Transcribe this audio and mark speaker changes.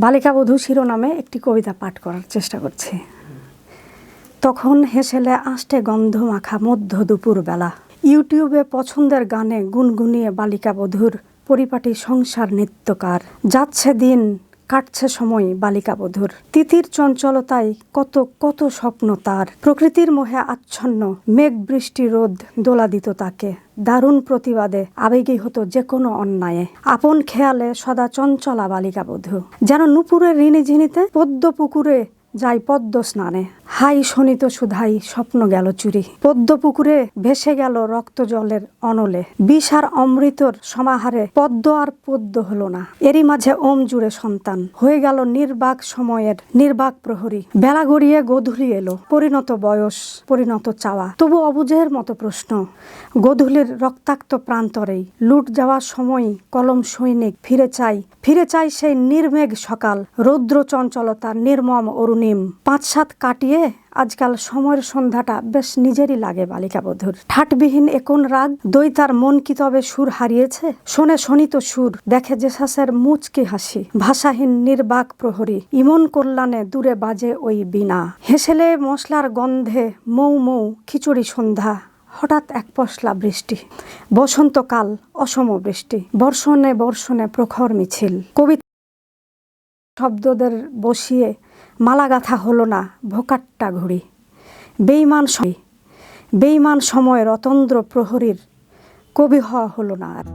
Speaker 1: বালিকাবধূ শিরোনামে একটি কবিতা পাঠ করার চেষ্টা করছি। তখন হেসেলে আষ্টে গন্ধ মাখা মধ্য দুপুর বেলা, ইউটিউবে পছন্দের গানে গুনগুনিয়ে বালিকাবধূর পরিপাটি সংসার নৃত্যকার। যাচ্ছে দিন, কাটছে সময় বালিকাবধূর, তিথির চঞ্চলতায় কত কত স্বপ্ন তার। প্রকৃতির মোহে আচ্ছন্ন মেঘ বৃষ্টি রোদ দোলা দিত তাকে, দারুণ প্রতিবাদে আবেগী হতো যে কোনো অন্যায়ে। আপন খেয়ালে সদা চঞ্চলা বালিকাবধূ, যেন নুপুরের ঋণিঝিনিতে পদ্ম পুকুরে যাই পদ্ম স্নানে। হাই শোনিত সুধাই স্বপ্ন গেল চুরি, পদ্ম পুকুরে ভেসে গেল রক্ত জলের অনলে। বিষ আর অমৃতর সমাহারে পদ্ম আর পদ্ম হলো না, এরই মাঝে ওম জুড়ে সন্তান হয়ে গেল নির্বাক সময়ের নির্বাক প্রহরী। বেলা গড়িয়ে গোধূলি এলো, পরিণত বয়স পরিণত চাওয়া, তবু অবুঝের মতো প্রশ্ন গোধূলির রক্তাক্ত প্রান্তরেই। লুট যাওয়ার সময় কলম সৈনিক ফিরে চাই সেই নির্মেঘ সকাল, রৌদ্র চঞ্চলতার নির্মম অরুণিম। 5-7 কাটিয়ে আজকাল সময়ের সন্ধ্যাটা বেশ নিজেরই লাগে বালিকাবধূর। ঠাটবিহীন একোন রাগ দৈতার মন কি তবে সুর হারিয়েছে? শোনে শোনিত সুর, দেখে জেসাসের মুচকি হাসি। ভাষাহীন নির্বাক প্রহরী, ইমন কল্যাণে দূরে বাজে ওই বীণা। হেসেলে মশলার গন্ধে মৌ মৌ খিচুড়ি সন্ধ্যা, হঠাৎ এক পশলা বৃষ্টি। বসন্তকাল অসম বৃষ্টি, বর্ষণে বর্ষণে প্রখর মিছিল। কবিতা শব্দদের বসিয়ে মালা গাথা হলো না ভোকাট্টা ঘুড়ি। বেঈমান সময় রতন্দ্র প্রহরীর কবি হওয়া হলো না আর।